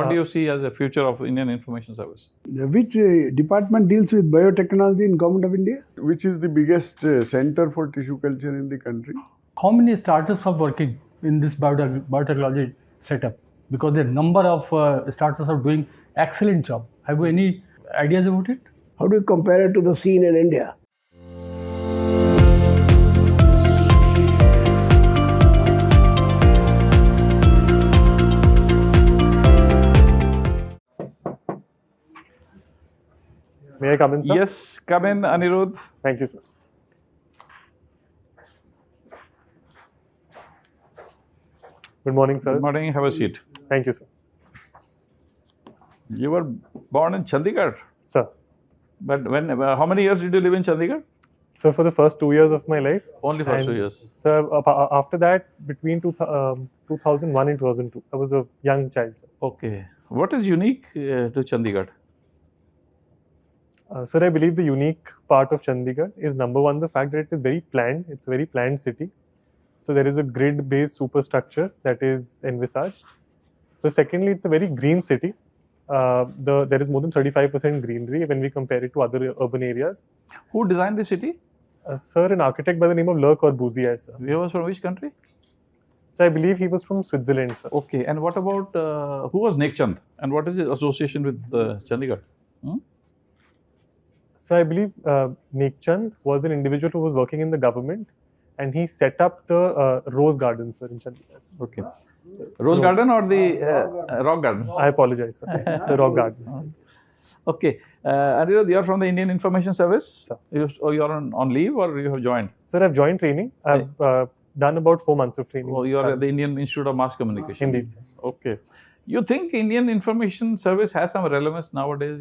what do you see as the future of Indian Information Service? Which department deals with biotechnology in Government of India? Which is the biggest center for tissue culture in the country? How many startups are working in this biotechnology setup? Because the number of startups are doing excellent job. Have you any ideas about it? How do you compare it to the scene in India? May I come in, sir? Yes, come in, Anirudh. Thank you, sir. Good morning, sir. Good morning. Have a seat. Thank you, sir. You were born in Chandigarh, Sir. but how many years did you live in Chandigarh? So for the first 2 years of my life. Only first 2 years. Sir, after that, between 2001 and 2002, I was a young child, sir. Okay. What is unique to Chandigarh? Sir, I believe the unique part of Chandigarh is number one, the fact that it is very planned. It's a very planned city. So there is a grid-based superstructure that is envisaged. So secondly, it's a very green city. There is more than 35% greenery when we compare it to other urban areas. Who designed the city? Sir, an architect by the name of Le Corbusier, sir. He was from which country? So I believe he was from Switzerland, sir. Okay. And what about, who was Nekchand? And what is his association with Chandigarh? So I believe Nekchand was an individual who was working in the government, and he set up the Rose Garden, sir, in Chandigarh. Sir. Okay. Rose Garden or the Rock Garden? I apologize, sir. It's a Rock Garden, sir. Okay. Anirudh, you are from the Indian Information Service? Sir. You are on leave or you have joined? Sir, I've joined training. I've done about 4 months of training. Oh, you are at the Indian Institute of Mass Communication? Indeed, sir. Okay. You think Indian Information Service has some relevance nowadays,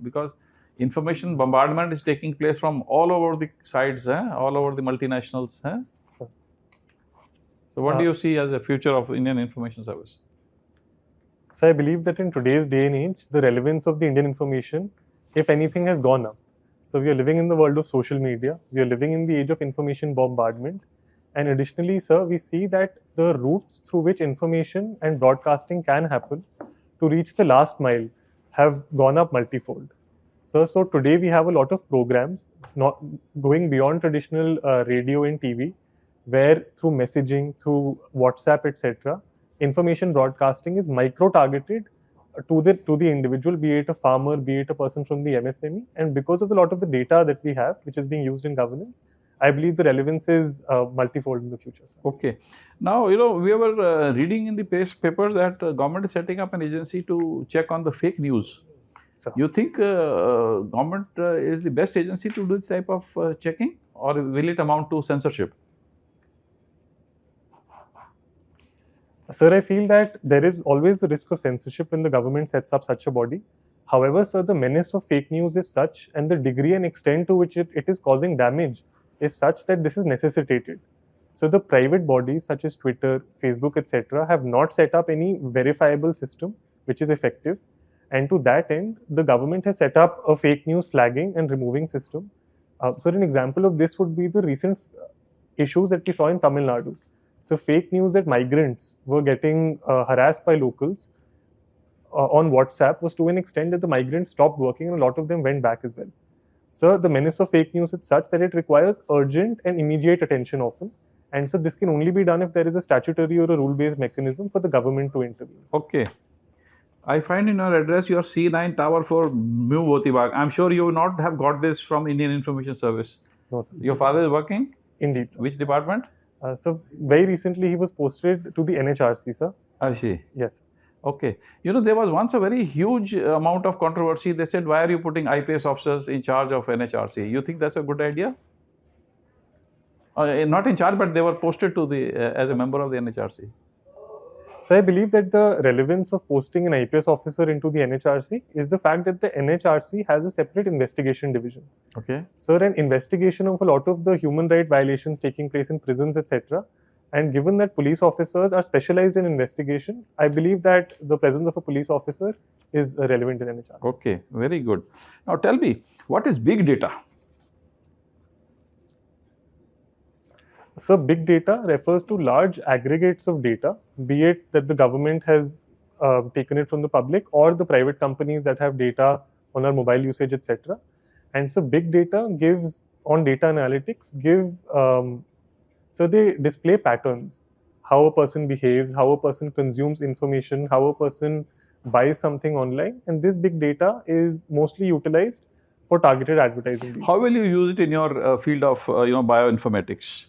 because information bombardment is taking place from all over the sides, all over the multinationals. Sir. So what do you see as the future of Indian Information Service? So I believe that in today's day and age, the relevance of the Indian information, if anything, has gone up. So we are living in the world of social media. We are living in the age of information bombardment. And additionally, sir, we see that the routes through which information and broadcasting can happen to reach the last mile have gone up multifold. So today we have a lot of programs not going beyond traditional radio and TV, where through messaging, through WhatsApp, etc., information broadcasting is micro-targeted to the individual, be it a farmer, be it a person from the MSME. And because of a lot of the data that we have, which is being used in governance, I believe the relevance is multifold in the future. Sir. Okay. Now, we were reading in the papers that government is setting up an agency to check on the fake news. Sir. You think government is the best agency to do this type of checking, or will it amount to censorship? Sir, I feel that there is always the risk of censorship when the government sets up such a body. However, sir, the menace of fake news is such, and the degree and extent to which it is causing damage is such that this is necessitated. So the private bodies such as Twitter, Facebook, etc., have not set up any verifiable system which is effective. And to that end, the government has set up a fake news flagging and removing system. So an example of this would be the recent issues that we saw in Tamil Nadu. So fake news that migrants were getting harassed by locals on WhatsApp was to an extent that the migrants stopped working and a lot of them went back as well. So the menace of fake news is such that it requires urgent and immediate attention often. And so this can only be done if there is a statutory or a rule-based mechanism for the government to intervene. Okay. I find in your address your C9 tower for New Motibag. I'm sure you would not have got this from Indian Information Service. No, sir. Your father is working? Indeed, sir. Which department? So very recently he was posted to the NHRC, sir. I see. Yes. Okay. There was once a very huge amount of controversy. They said, why are you putting IPS officers in charge of NHRC? You think that's a good idea? Not in charge, but they were posted to as a member of the NHRC. So I believe that the relevance of posting an IPS officer into the NHRC is the fact that the NHRC has a separate investigation division. Okay. So an investigation of a lot of the human right violations taking place in prisons, etc. And given that police officers are specialized in investigation, I believe that the presence of a police officer is relevant in NHRC. Okay, very good. Now tell me, what is big data? So big data refers to large aggregates of data, be it that the government has taken it from the public or the private companies that have data on our mobile usage, etc. And so big data gives, on data analytics, so they display patterns, how a person behaves, how a person consumes information, how a person buys something online, and this big data is mostly utilized for targeted advertising. these How will days. you use it in your field of bioinformatics?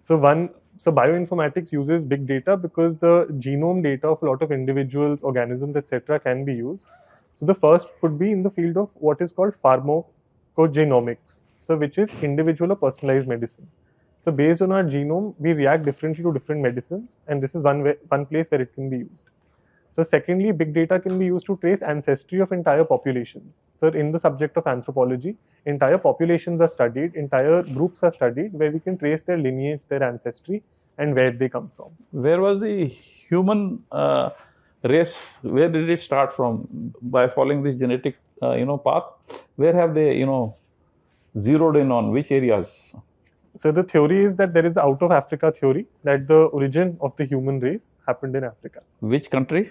So bioinformatics uses big data because the genome data of a lot of individuals, organisms, etc. can be used. So the first could be in the field of what is called pharmacogenomics, so which is individual or personalized medicine. So based on our genome, we react differently to different medicines, and this is one place where it can be used. So secondly, big data can be used to trace ancestry of entire populations. So in the subject of anthropology, entire populations are studied, entire groups are studied, where we can trace their lineage, their ancestry, and where they come from. Where was the human race? Where did it start from? By following this genetic path, where have they zeroed in on which areas? So the theory is that there is the out of Africa theory, that the origin of the human race happened in Africa. Which country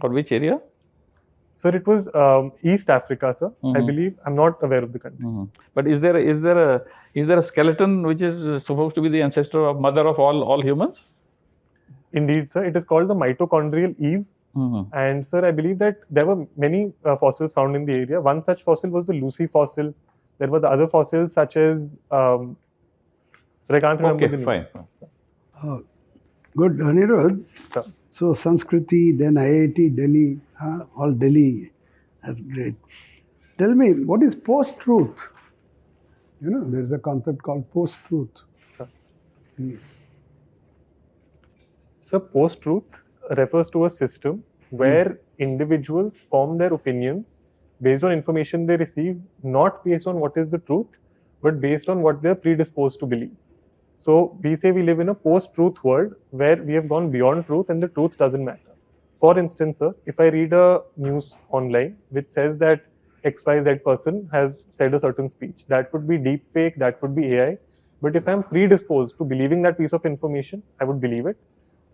or which area? Sir, it was East Africa, sir. I Mhm. believe. I'm not aware of the countries. But is there a skeleton which is supposed to be the ancestor of mother of all humans? Indeed, sir. It is called the mitochondrial Eve. And sir, I believe that there were many fossils found in the area. One such fossil was the Lucy fossil. There were the other fossils such as, sir, I can't remember the names. Fine. Sir. Good, Anirudh. Sir. So Sanskriti, then IIT Delhi, Sir. all Delhi. That's great. Tell me, what is post-truth? There is a concept called post-truth. Sir. So post-truth refers to a system where individuals form their opinions based on information they receive, not based on what is the truth, but based on what they're predisposed to believe. So we say we live in a post-truth world where we have gone beyond truth and the truth doesn't matter. For instance, sir, if I read a news online which says that XYZ person has said a certain speech, that could be deep fake, that could be AI. But if I'm predisposed to believing that piece of information, I would believe it.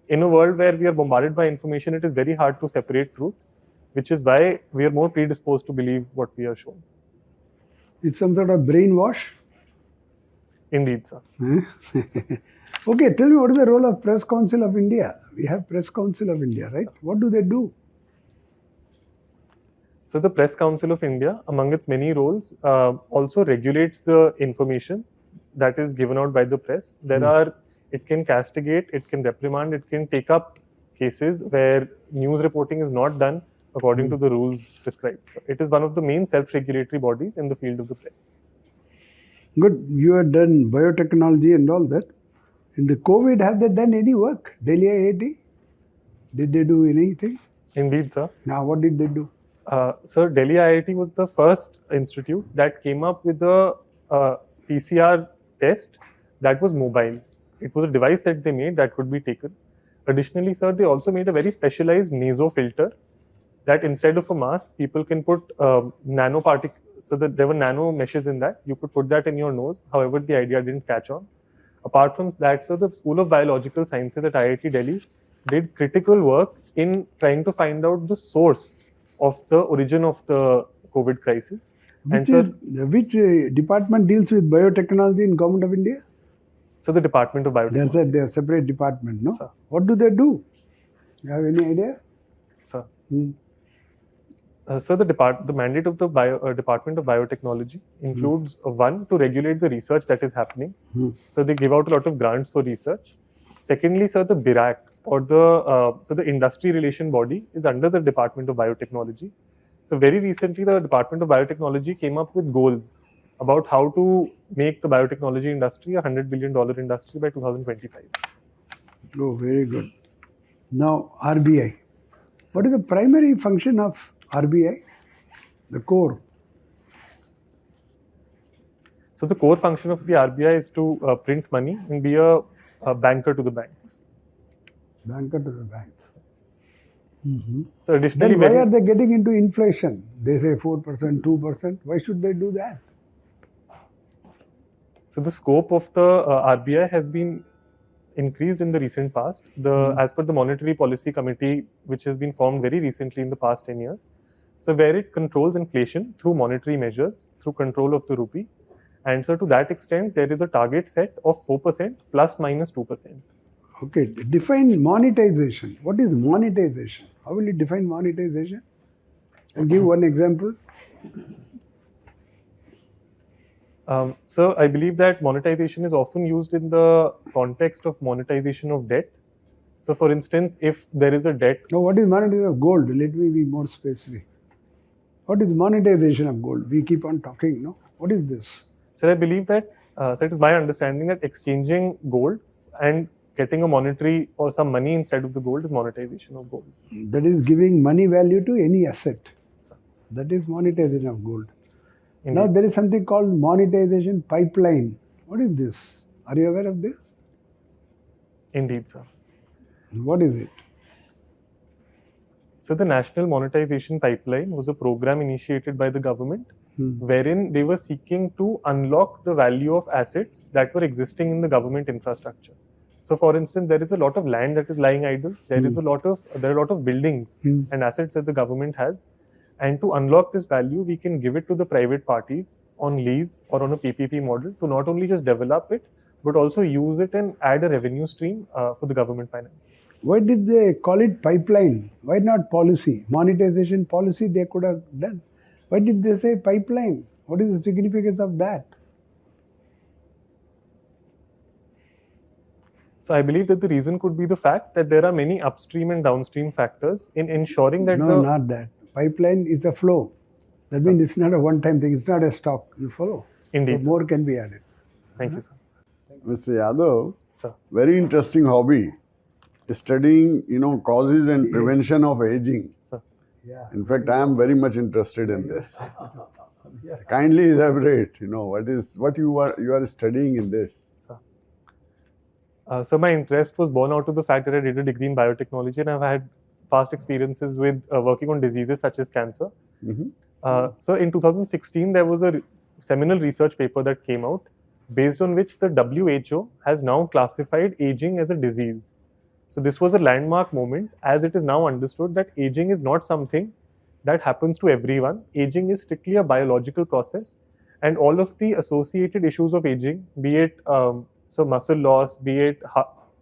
In a world where we are bombarded by information, it is very hard to separate truth, which is why we are more predisposed to believe what we are shown. It's some sort of brainwash. Indeed, sir. Okay, tell me, what is the role of Press Council of India? We have Press Council of India, right? Sir. What do they do? So the Press Council of India, among its many roles, also regulates the information that is given out by the press. It can castigate, it can reprimand, it can take up cases where news reporting is not done according to the rules prescribed. So it is one of the main self-regulatory bodies in the field of the press. Good. You have done biotechnology and all that. In the COVID, have they done any work? Delhi IIT? Did they do anything? Indeed, sir. Now, what did they do? Sir, Delhi IIT was the first institute that came up with a PCR test that was mobile. It was a device that they made that could be taken. Additionally, sir, they also made a very specialized naso filter that instead of a mask, people can put nanoparticles. So that there were nano meshes in that. You could put that in your nose. However, the idea didn't catch on. Apart from that, sir, the School of Biological Sciences at IIT Delhi did critical work in trying to find out the source of the origin of the COVID crisis. Which department deals with biotechnology in Government of India? So the Department of Biotechnology. They're a separate department, no? Sir. What do they do? You have any idea? Sir. So the mandate of the Department of Biotechnology includes one, to regulate the research that is happening. So they give out a lot of grants for research. Secondly, sir, the BIRAC or the industry relation body is under the Department of Biotechnology. So very recently, the Department of Biotechnology came up with goals about how to make the biotechnology industry a $100 billion industry by 2025. Oh, very good. Now, RBI. What is the primary function of RBI? The core. So the core function of the RBI is to print money and be a banker to the banks. Banker to the banks. So additionally, then why are they getting into inflation? They say 4%, 2%. Why should they do that? So the scope of the RBI has been increased in the recent past. As per the Monetary Policy Committee, which has been formed very recently in the past 10 years, so where it controls inflation through monetary measures, through control of the rupee. And so to that extent, there is a target set of 4% plus minus 2%. Okay, define monetization. What is monetization? How will you define monetization? And give one example. So I believe that monetization is often used in the context of monetization of debt. So for instance, if there is a debt. Now, what is monetization of gold? Let me be more specific. What is monetization of gold? We keep on talking, no? What is this? So I believe that, so it is my understanding that exchanging gold and getting a monetary or some money instead of the gold is monetization of gold. That is giving money value to any asset. Sir. That is monetization of gold. Indeed. Now there is something called monetization pipeline. What is this? Are you aware of this? Indeed, sir. What is it? So the National Monetization Pipeline was a program initiated by the government wherein they were seeking to unlock the value of assets that were existing in the government infrastructure. So for instance, there is a lot of land that is lying idle. There are a lot of buildings and assets that the government has. And to unlock this value, we can give it to the private parties on lease or on a PPP model to not only just develop it, but also use it and add a revenue stream for the government finances. Why did they call it pipeline? Why not policy? Monetization policy they could have done. Why did they say pipeline? What is the significance of that? So I believe that the reason could be the fact that there are many upstream and downstream factors in ensuring that No, not that. Pipeline is a flow. That means it's not a one-time thing. It's not a stock. You follow? Indeed, So more can be added. Thank you, sir. Mr. Yadav, Sir. very interesting hobby, studying, causes and prevention of aging. Sir. Yeah. In fact, I am very much interested in this. Kindly elaborate, what you are studying in this. So my interest was born out of the fact that I did a degree in biotechnology and I've had past experiences with working on diseases such as cancer. So in 2016, there was a seminal research paper that came out based on which the WHO has now classified aging as a disease. So this was a landmark moment, as it is now understood that aging is not something that happens to everyone. Aging is strictly a biological process, and all of the associated issues of aging, be it muscle loss, be it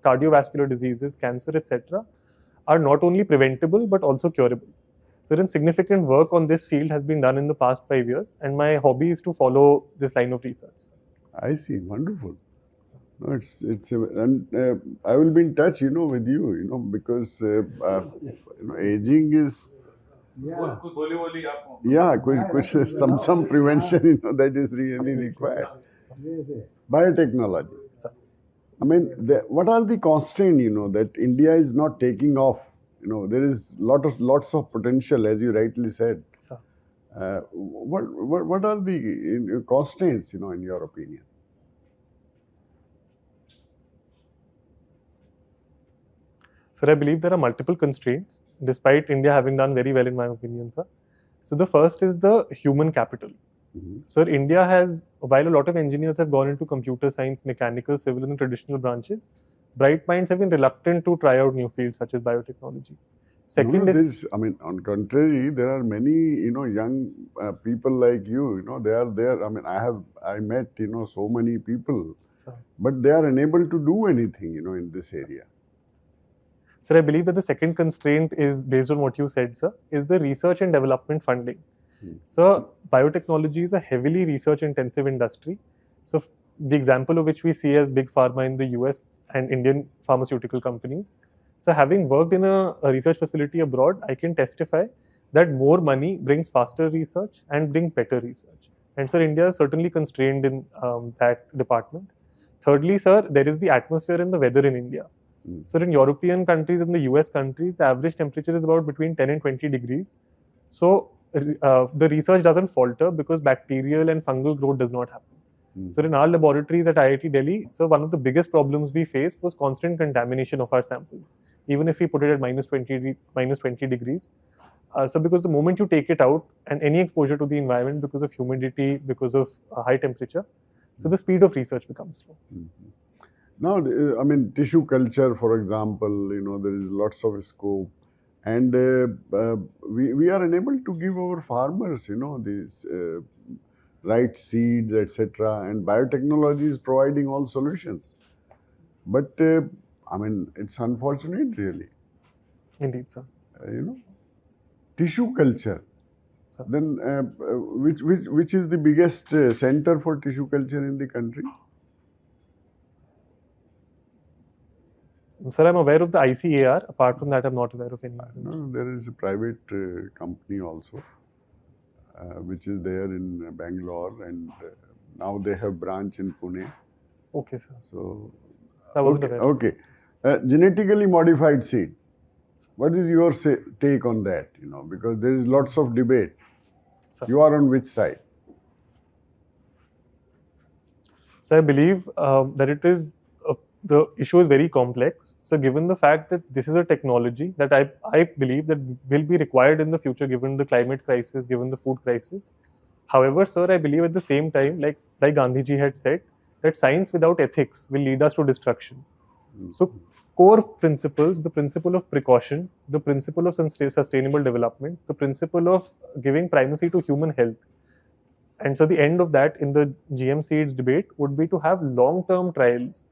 cardiovascular diseases, cancer, etc., are not only preventable but also curable. So then significant work on this field has been done in the past 5 years, and my hobby is to follow this line of research. I see, wonderful. No, and I will be in touch, with you, because aging is. Yeah, some prevention, that is really required. Biotechnology. I mean, what are the constraints, that India is not taking off? There is lots of potential, as you rightly said. What are the constraints, in your opinion? Sir, I believe there are multiple constraints, despite India having done very well, in my opinion, sir. So the first is the human capital. Sir, India has, while a lot of engineers have gone into computer science, mechanical, civil and traditional branches, bright minds have been reluctant to try out new fields such as biotechnology. Second on contrary, there are many, young people like you, they are there. I mean, I met, so many people, but they are unable to do anything, in this area. Sir, I believe that the second constraint is based on what you said, sir, is the research and development funding. So, biotechnology is a heavily research-intensive industry. So, the example of which we see as big pharma in the US and Indian pharmaceutical companies. So, having worked in a research facility abroad, I can testify that more money brings faster research and brings better research. And sir, India is certainly constrained in that department. Thirdly, sir, there is the atmosphere and the weather in India. So in European countries and the US countries, the average temperature is about between 10 and 20 degrees. So the research doesn't falter because bacterial and fungal growth does not happen. So in our laboratories at IIT Delhi, so one of the biggest problems we faced was constant contamination of our samples, even if we put it at minus 20 degrees. So because the moment you take it out and any exposure to the environment because of humidity, because of high temperature, so the speed of research becomes slow. Now, I mean, tissue culture, for example, there is lots of scope, and we are unable to give our farmers, these right seeds, etc. And biotechnology is providing all solutions. But I mean, it's unfortunate, really. Indeed, sir. Tissue culture. Sir. Then, which is the biggest center for tissue culture in the country? Sir, I'm aware of the ICAR. Apart from that, I'm not aware of any other. No, there is a private company also, which is there in Bangalore, and now they have branch in Pune. Okay, sir. So, I wasn't okay, aware. okay. Genetically modified seed. What is your take on that? Because there is lots of debate. Sir. You are on which side? So I believe that it is the issue is very complex. So given the fact that this is a technology that I believe that will be required in the future, given the climate crisis, given the food crisis. However, sir, I believe at the same time, like Gandhiji had said, that science without ethics will lead us to destruction. So core principles, the principle of precaution, the principle of sustainable development, the principle of giving primacy to human health. And so the end of that in the GM seeds debate would be to have long-term trials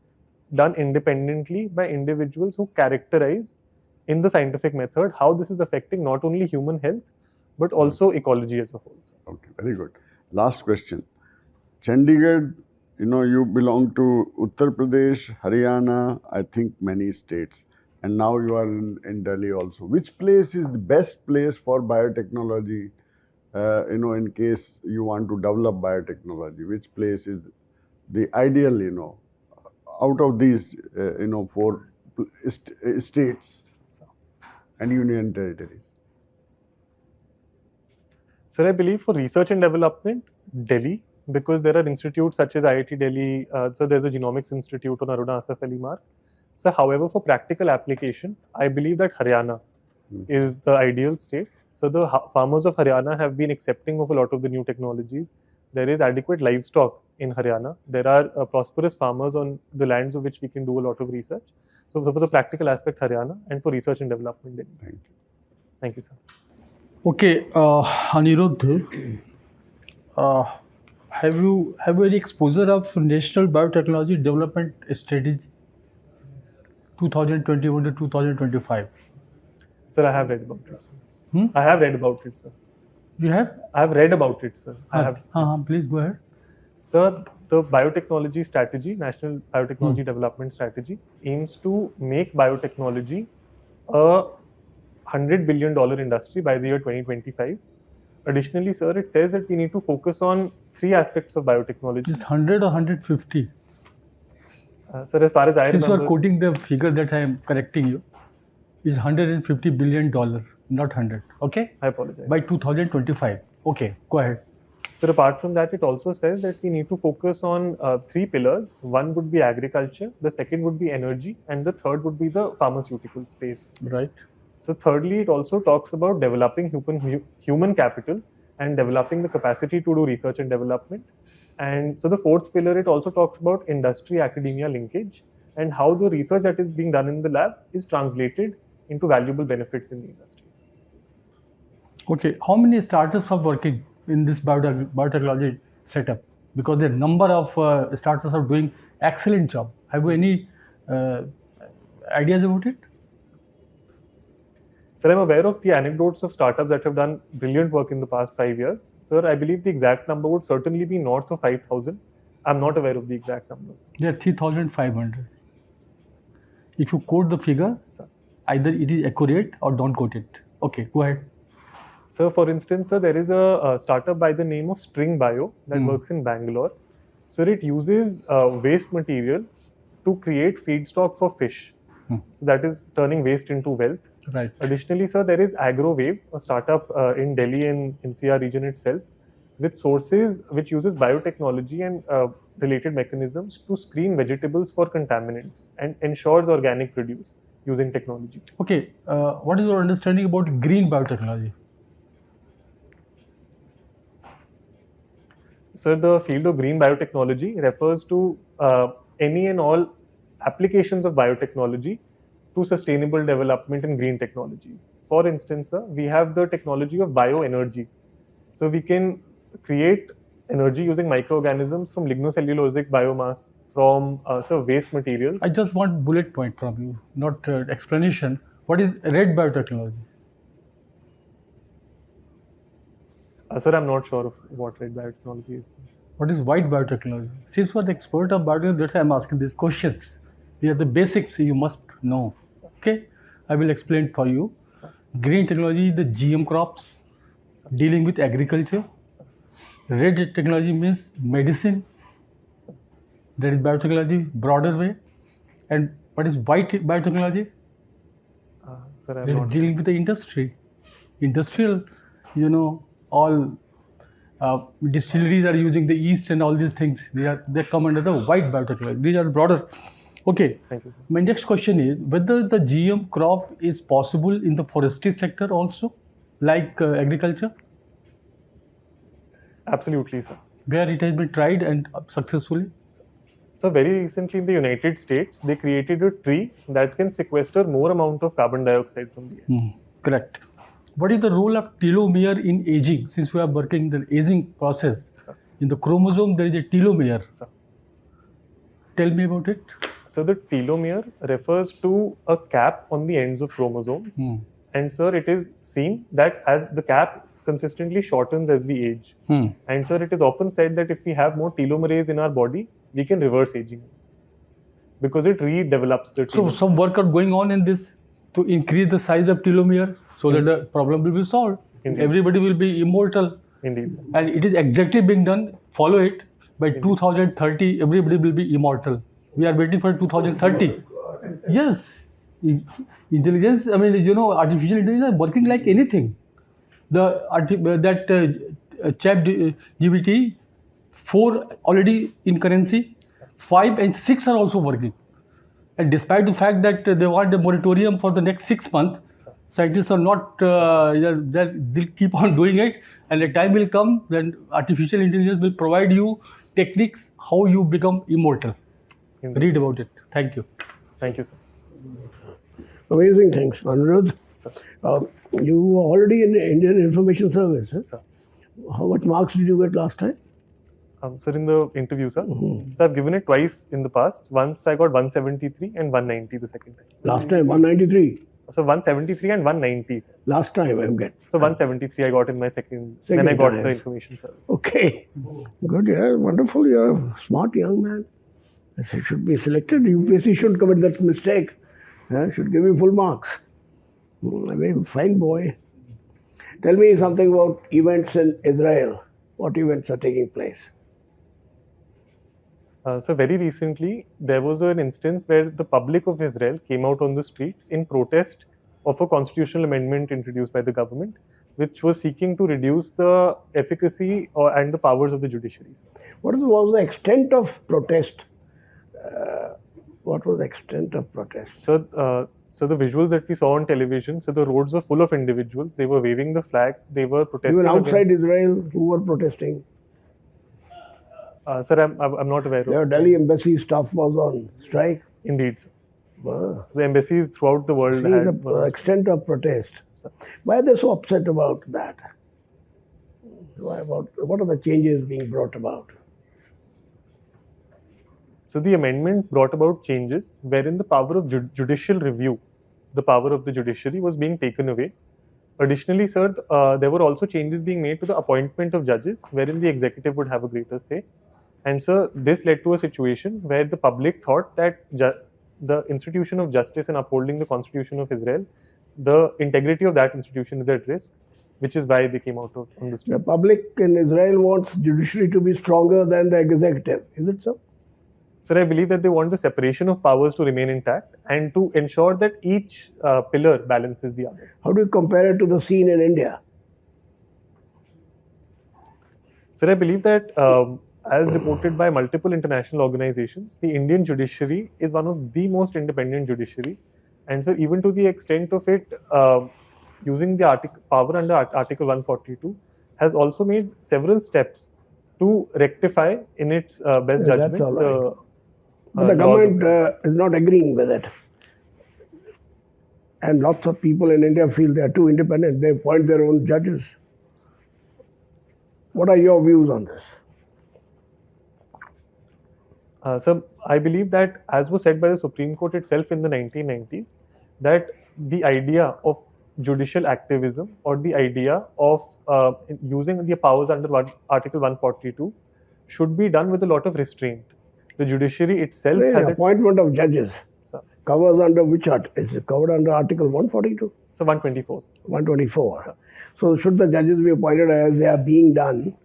done independently by individuals who characterize in the scientific method how this is affecting not only human health, but also ecology as a whole. Okay, very good. Last question. Chandigarh, you belong to Uttar Pradesh, Haryana, I think many states, and now you are in Delhi also. Which place is the best place for biotechnology? In case you want to develop biotechnology, which place is the ideal, out of these, 4 states and union territories? Sir, I believe for research and development, Delhi, because there are institutes such as IIT Delhi, so there's a Genomics Institute on Aruna Asaf Ali Marg. So, however, for practical application, I believe that Haryana is the ideal state. So, the farmers of Haryana have been accepting of a lot of the new technologies. There is adequate livestock in Haryana. There are prosperous farmers on the lands of which we can do a lot of research. So for the practical aspect, Haryana, and for research and development, Delhi. Thank you. Thank you, sir. Okay, Aniruddh, have you any exposure of National Biotechnology Development Strategy 2021 to 2025? Sir, I have read about it, sir. I have read about it, sir. You have? I have read about it, sir. I have. Please go ahead. Sir, the biotechnology strategy, National Biotechnology Development Strategy, aims to make biotechnology a $100 billion industry by the year 2025. Additionally, sir, it says that we need to focus on 3 aspects of biotechnology. Is 100 or 150? Sir, as far as I Since remember, you are quoting the figure that I am correcting you, is $150 billion, not 100. Okay? I apologize. By 2025. Okay, go ahead. Sir, apart from that, it also says that we need to focus on 3 pillars. One would be agriculture, the second would be energy, and the third would be the pharmaceutical space. Right. So thirdly, it also talks about developing human capital and developing the capacity to do research and development. And so the fourth pillar, it also talks about industry-academia linkage and how the research that is being done in the lab is translated into valuable benefits in the industries. Okay, how many startups are working in this biotechnology setup? Because the number of startups are doing excellent job. Have you any ideas about it? Sir, I'm aware of the anecdotes of startups that have done brilliant work in the past 5 years. Sir, I believe the exact number would certainly be north of 5,000. I'm not aware of the exact numbers. There are 3,500. If you quote the figure, sir, either it is accurate or don't quote it. Okay, go ahead. So, for instance, sir, there is a startup by the name of String Bio that works in Bangalore. So, it uses waste material to create feedstock for fish. So, that is turning waste into wealth. Right. Additionally, sir, there is AgroWave, a startup in Delhi and NCR region itself, with sources which uses biotechnology and related mechanisms to screen vegetables for contaminants and ensures organic produce using technology. Okay, what is your understanding about green biotechnology? Sir, the field of green biotechnology refers to any and all applications of biotechnology to sustainable development and green technologies. For instance, sir, we have the technology of bioenergy. So we can create energy using microorganisms from lignocellulosic biomass, from waste materials. I just want bullet point from you, not explanation. What is red biotechnology? Sir, I'm not sure of what red biotechnology is. What is white biotechnology? Since you are the expert of biotechnology, that's why I'm asking these questions. These are the basics you must know. Okay, I will explain for you. Sir. Green technology, the GM crops, Sir. dealing with agriculture. Sir. Red technology means medicine. Sir. That is biotechnology, broader way. And what is white biotechnology? Sir, I'm That is not. dealing with the industry. Industrial, all distilleries are using the yeast and all these things. They come under the white biotechnology. These are broader. Okay. Thank you, sir. My next question is whether the GM crop is possible in the forestry sector also, like agriculture, Absolutely, sir. where it has been tried and successfully. So very recently in the United States, they created a tree that can sequester more amount of carbon dioxide from the air. Correct. What is the role of telomere in aging? Since we are working the aging process, Sir. in the chromosome there is a telomere. Sir. Tell me about it. So the telomere refers to a cap on the ends of chromosomes. And sir, it is seen that as the cap consistently shortens as we age. And sir, it is often said that if we have more telomerase in our body, we can reverse aging as well, because it redevelops the So telomere. some work are going on in this to increase the size of telomere so that the problem will be solved. Indeed. Everybody will be immortal. Indeed, sir. And it is exactly being done. Follow it. By 2030, everybody will be immortal. We are waiting for 2030. Yes. Intelligence, artificial intelligence is working like anything. Chat GPT 4 already in currency, 5 and 6 are also working. And despite the fact that they want a moratorium for the next 6 months, scientists are not, they'll keep on doing it, and the time will come when artificial intelligence will provide you techniques how you become immortal. Indeed. Read about it. Thank you. Thank you, sir. Amazing things, Anirudh. Sir. You were already in the Indian Information Service. Huh? Sir. How much marks did you get last time? Sir, in the interview, sir. So I've given it twice in the past. Once I got 173 and 190 the second time. So Last time, 193. So 173 and 190, sir. Last time I get. So 173 I got in my second when I got time. the information service. Okay. Good, yeah, wonderful. You're a smart young man. I should be selected. UPSC should commit that mistake. Should give you full marks. I mean, fine boy. Tell me something about events in Israel. What events are taking place? So very recently, there was an instance where the public of Israel came out on the streets in protest of a constitutional amendment introduced by the government, which was seeking to reduce the efficacy and the powers of the judiciary. What was the extent of protest? What was the extent of protest? So the visuals that we saw on television, so the roads were full of individuals. They were waving the flag. They were protesting. Even outside against, Israel, who were protesting? Sir, I'm not aware Your of. Delhi embassy staff was on strike. Indeed, sir. Wow. The embassies throughout the world See had. the extent of protest. Sir. Why are they so upset about that? What are the changes being brought about? So the amendment brought about changes wherein the power of judicial review, the power of the judiciary, was being taken away. Additionally, sir, there were also changes being made to the appointment of judges, wherein the executive would have a greater say. And sir, this led to a situation where the public thought that the institution of justice and upholding the Constitution of Israel, the integrity of that institution is at risk, which is why they came out on the The streets. public in Israel wants judiciary to be stronger than the executive. Is it so? Sir, I believe that they want the separation of powers to remain intact and to ensure that each pillar balances the others. How do you compare it to the scene in India? Sir, I believe that as reported by multiple international organizations, the Indian judiciary is one of the most independent judiciary. And sir, even to the extent of it using the power under Article 142, has also made several steps to rectify in its best Yeah, that's judgment all right. But the laws of government is not agreeing with it. And lots of people in India feel they are too independent. They appoint their own judges. What are your views on this? So I believe that, as was said by the Supreme Court itself in the 1990s, that the idea of judicial activism or the idea of using the powers under Article 142 should be done with a lot of restraint. The judiciary itself has its... appointment of judges Sir. covers under which article? Is it covered under Article 142? So 124. 124. Sir. So should the judges be appointed as they are being done?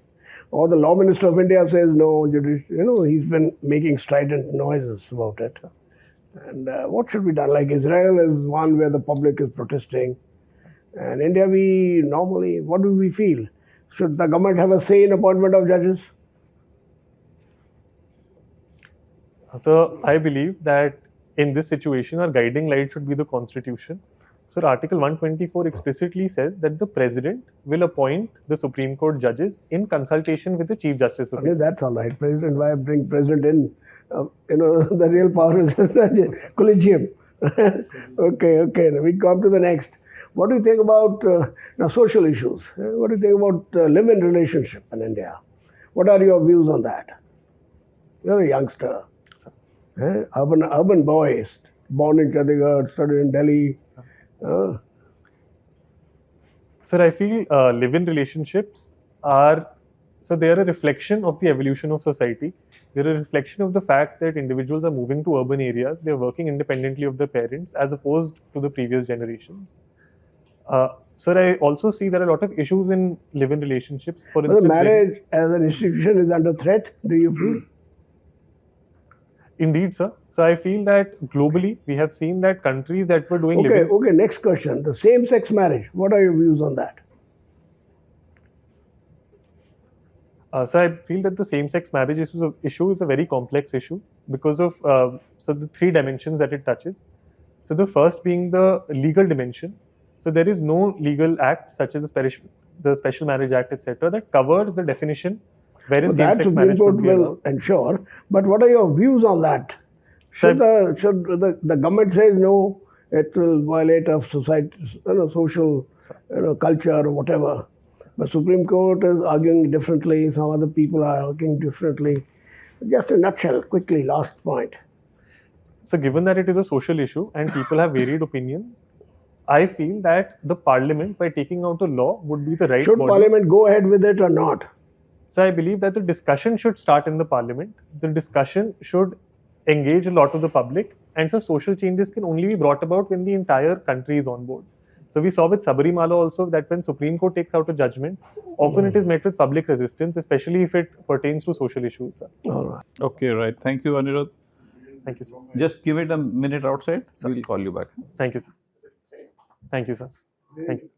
Or the Law Minister of India says no, he's been making strident noises about it. Sir. And what should be done? Like Israel is one where the public is protesting. And India, we normally, what do we feel? Should the government have a say in appointment of judges? So I believe that in this situation, our guiding light should be the Constitution. So Article 124 explicitly says that the President will appoint the Supreme Court judges in consultation with the Chief Justice of Okay, India. that's all right. President, why bring President in? The real power is the collegium. Okay. Now we come to the next. What do you think about now social issues? What do you think about live-in relationship in India? What are your views on that? You're a youngster, urban boy, born in Chandigarh, studied in Delhi. Sir, I feel live-in relationships are, so they are a reflection of the evolution of society. They're a reflection of the fact that individuals are moving to urban areas. They're working independently of their parents as opposed to the previous generations. Sir, I also see there are a lot of issues in live-in relationships. For instance, marriage as an institution is under threat, do you feel? Indeed, sir. So I feel that globally, we have seen that countries that were doing Okay, next question. The same-sex marriage, what are your views on that? So I feel that the same-sex marriage issue is a very complex issue because of so the three dimensions that it touches. So the first being the legal dimension. So there is no legal act such as the Special Marriage Act, etc., that covers the definition wherein same-sex marriage would be allowed. Ensure. But what are your views on that? Should the government says no, it will violate of society, social, culture or whatever. The Supreme Court is arguing differently. Some other people are arguing differently. Just a nutshell, quickly, last point. So given that it is a social issue and people have varied opinions, I feel that the Parliament, by taking out a law, would be the right Should body. Parliament go ahead with it or not? So I believe that the discussion should start in the Parliament. The discussion should engage a lot of the public, and so social changes can only be brought about when the entire country is on board. So we saw with Sabarimala also that when Supreme Court takes out a judgment, often it is met with public resistance, especially if it pertains to social issues, sir. All right. Okay, right. Thank you, Anirudh. Thank you, sir. Just give it a minute outside. We'll call you back. Thank you, sir. Thank you, sir. Thank you, sir.